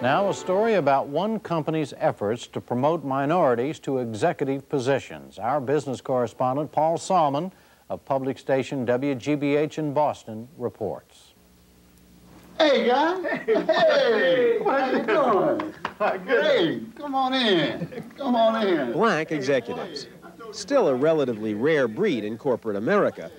Now, a story about one company's efforts to promote minorities to executive positions. Our business correspondent, Paul Salmon, of public station WGBH in Boston, reports. Hey, guys. Hey, how you doing? Hey, come on in. Come on in. Black executives. Still a relatively rare breed in corporate America,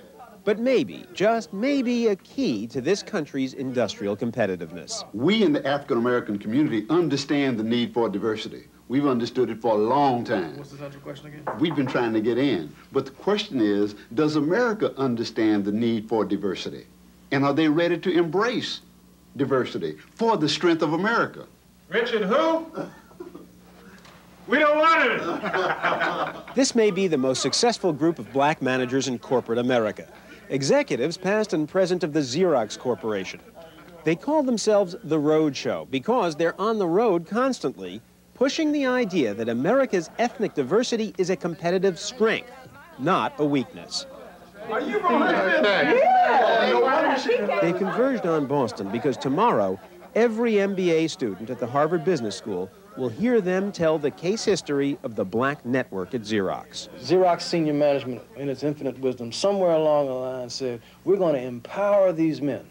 but maybe, just maybe, a key to this country's industrial competitiveness. We in the African-American community understand the need for diversity. We've understood it for a long time. What's the central question again? We've been trying to get in. But the question is, does America understand the need for diversity? And are they ready to embrace diversity for the strength of America? Richard, who? We don't want it. This may be the most successful group of black managers in corporate America. Executives past and present of the Xerox Corporation. They call themselves the Road Show because they're on the road constantly, pushing the idea that America's ethnic diversity is a competitive strength, not a weakness. Are you wrong? They converged on Boston because tomorrow, every MBA student at the Harvard Business School will hear them tell the case history of the black network at Xerox. Xerox senior management, in its infinite wisdom, somewhere along the line said, we're going to empower these men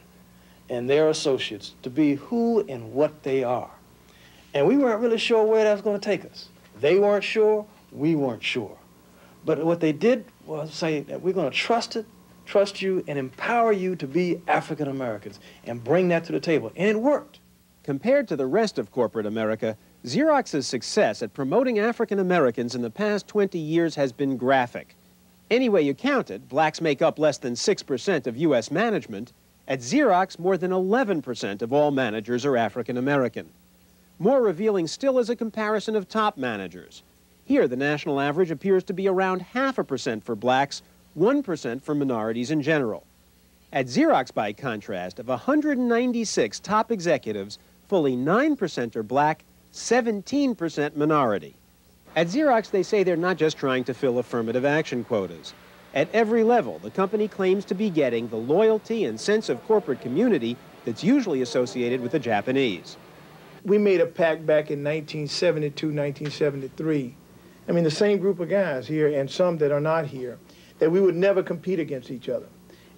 and their associates to be who and what they are. And we weren't really sure where that was going to take us. They weren't sure, we weren't sure. But what they did was say that we're going to trust you, and empower you to be African Americans and bring that to the table. And it worked. Compared to the rest of corporate America, Xerox's success at promoting African Americans in the past 20 years has been graphic. Any way you count it, blacks make up less than 6% of U.S. management. At Xerox, more than 11% of all managers are African American. More revealing still is a comparison of top managers. Here, the national average appears to be around 0.5% for blacks, 1% for minorities in general. At Xerox, by contrast, of 196 top executives, fully 9% are black, 17% minority. At Xerox, they say they're not just trying to fill affirmative action quotas. At every level, the company claims to be getting the loyalty and sense of corporate community that's usually associated with the Japanese. We made a pact back in 1972, 1973. I mean, the same group of guys here and some that are not here, that we would never compete against each other.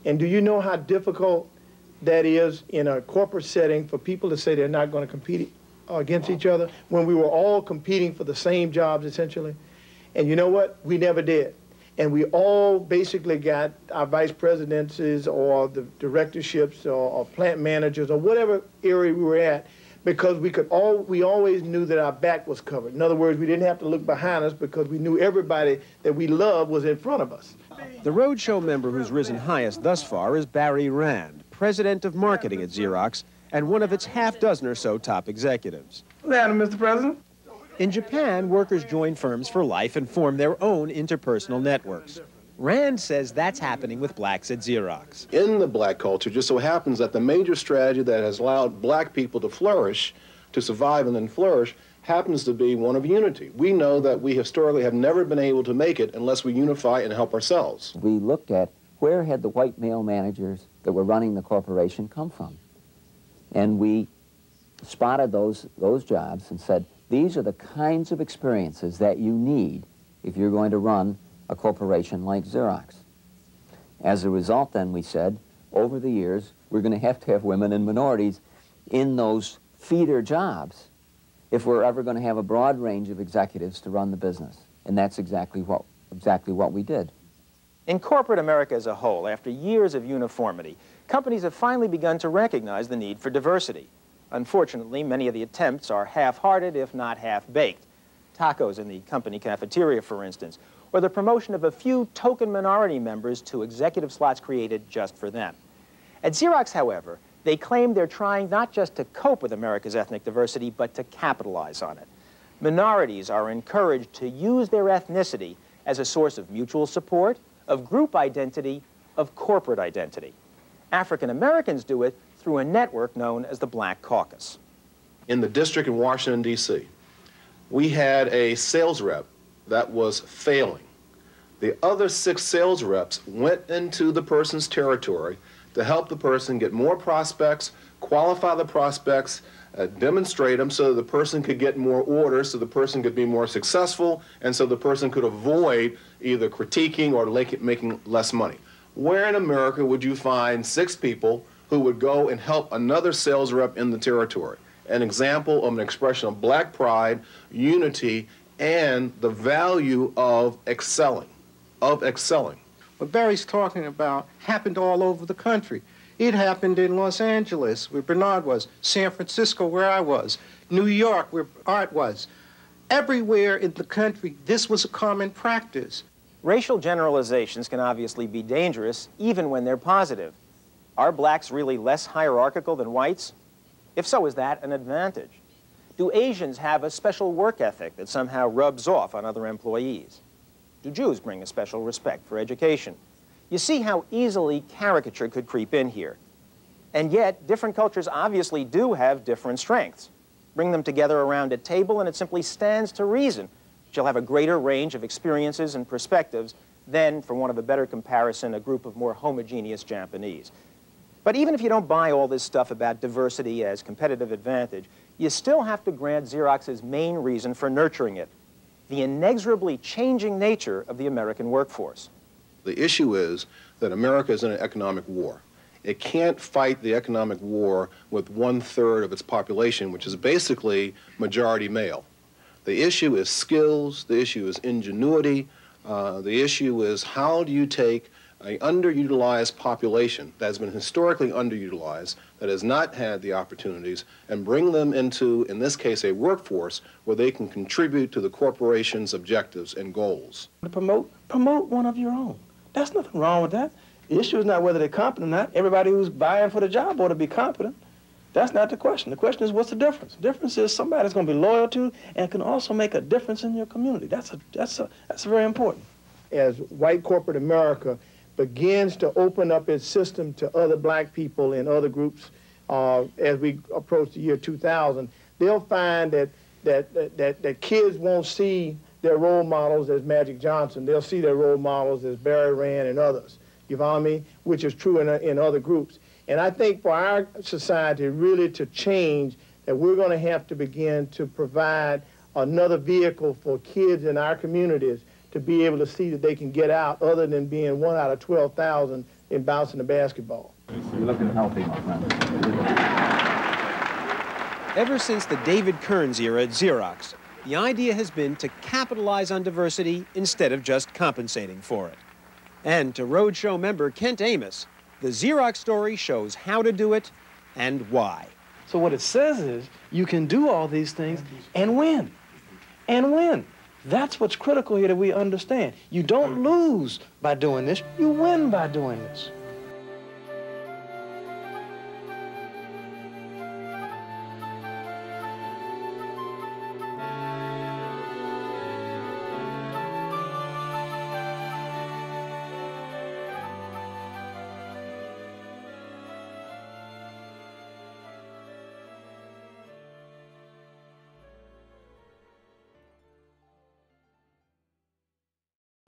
And do you know how difficult that is in a corporate setting for people to say they're not going to compete against each other when we were all competing for the same jobs, essentially? And you know what? We never did. And we all basically got our vice presidents or the directorships or plant managers or whatever area we were at, because we always knew that our back was covered. In other words, we didn't have to look behind us because we knew everybody that we loved was in front of us. The Roadshow member who's risen highest thus far is Barry Rand, president of marketing at Xerox and one of its half-dozen or so top executives. Mr. President. In Japan, workers join firms for life and form their own interpersonal networks. Rand says that's happening with blacks at Xerox. In the black culture, just so happens that the major strategy that has allowed black people to flourish, to survive and then flourish, happens to be one of unity. We know that we historically have never been able to make it unless we unify and help ourselves. We looked at where had the white male managers that were running the corporation come from. And we spotted those jobs and said, these are the kinds of experiences that you need if you're going to run a corporation like Xerox. As a result, then, we said, over the years, we're going to have women and minorities in those feeder jobs if we're ever going to have a broad range of executives to run the business. And that's exactly what we did. In corporate America as a whole, after years of uniformity, companies have finally begun to recognize the need for diversity. Unfortunately, many of the attempts are half-hearted, if not half-baked. Tacos in the company cafeteria, for instance, or the promotion of a few token minority members to executive slots created just for them. At Xerox, however, they claim they're trying not just to cope with America's ethnic diversity, but to capitalize on it. Minorities are encouraged to use their ethnicity as a source of mutual support, of group identity, of corporate identity. African Americans do it through a network known as the Black Caucus. In the district in Washington, D.C., we had a sales rep that was failing. The other 6 sales reps went into the person's territory to help the person get more prospects, qualify the prospects, demonstrate them so the person could get more orders, so the person could be more successful, and so the person could avoid either critiquing or making less money. Where in America would you find 6 people who would go and help another sales rep in the territory? An example of an expression of black pride, unity, and the value of excelling, What Barry's talking about happened all over the country. It happened in Los Angeles, where Bernard was, San Francisco, where I was, New York, where Art was. Everywhere in the country, this was a common practice. Racial generalizations can obviously be dangerous, even when they're positive. Are blacks really less hierarchical than whites? If so, is that an advantage? Do Asians have a special work ethic that somehow rubs off on other employees? Do Jews bring a special respect for education? You see how easily caricature could creep in here. And yet, different cultures obviously do have different strengths. Bring them together around a table and it simply stands to reason you'll have a greater range of experiences and perspectives than, for want of a better comparison, a group of more homogeneous Japanese. But even if you don't buy all this stuff about diversity as competitive advantage, you still have to grant Xerox's main reason for nurturing it, the inexorably changing nature of the American workforce. The issue is that America is in an economic war. It can't fight the economic war with 1/3 of its population, which is basically majority male. The issue is skills, the issue is ingenuity, the issue is how do you take an underutilized population that has been historically underutilized, that has not had the opportunities, and bring them into, in this case, a workforce where they can contribute to the corporation's objectives and goals. To promote one of your own. There's nothing wrong with that. The issue is not whether they're competent or not. Everybody who's vying for the job ought to be competent. That's not the question. The question is, what's the difference? The difference is somebody that's going to be loyal to and can also make a difference in your community. That's very important. As white corporate America begins to open up its system to other black people and other groups as we approach the year 2000, they'll find that kids won't see their role models as Magic Johnson. They'll see their role models as Barry Rand and others. You follow me? Which is true in other groups. And I think for our society really to change, that we're going to have to begin to provide another vehicle for kids in our communities to be able to see that they can get out other than being 1 out of 12,000 in bouncing the basketball. You're looking healthy, my friend. Ever since the David Kearns era at Xerox, the idea has been to capitalize on diversity instead of just compensating for it. And to Roadshow member Kent Amos, the Xerox story shows how to do it and why. So what it says is you can do all these things and win. And win. That's what's critical here that we understand. You don't lose by doing this, you win by doing this.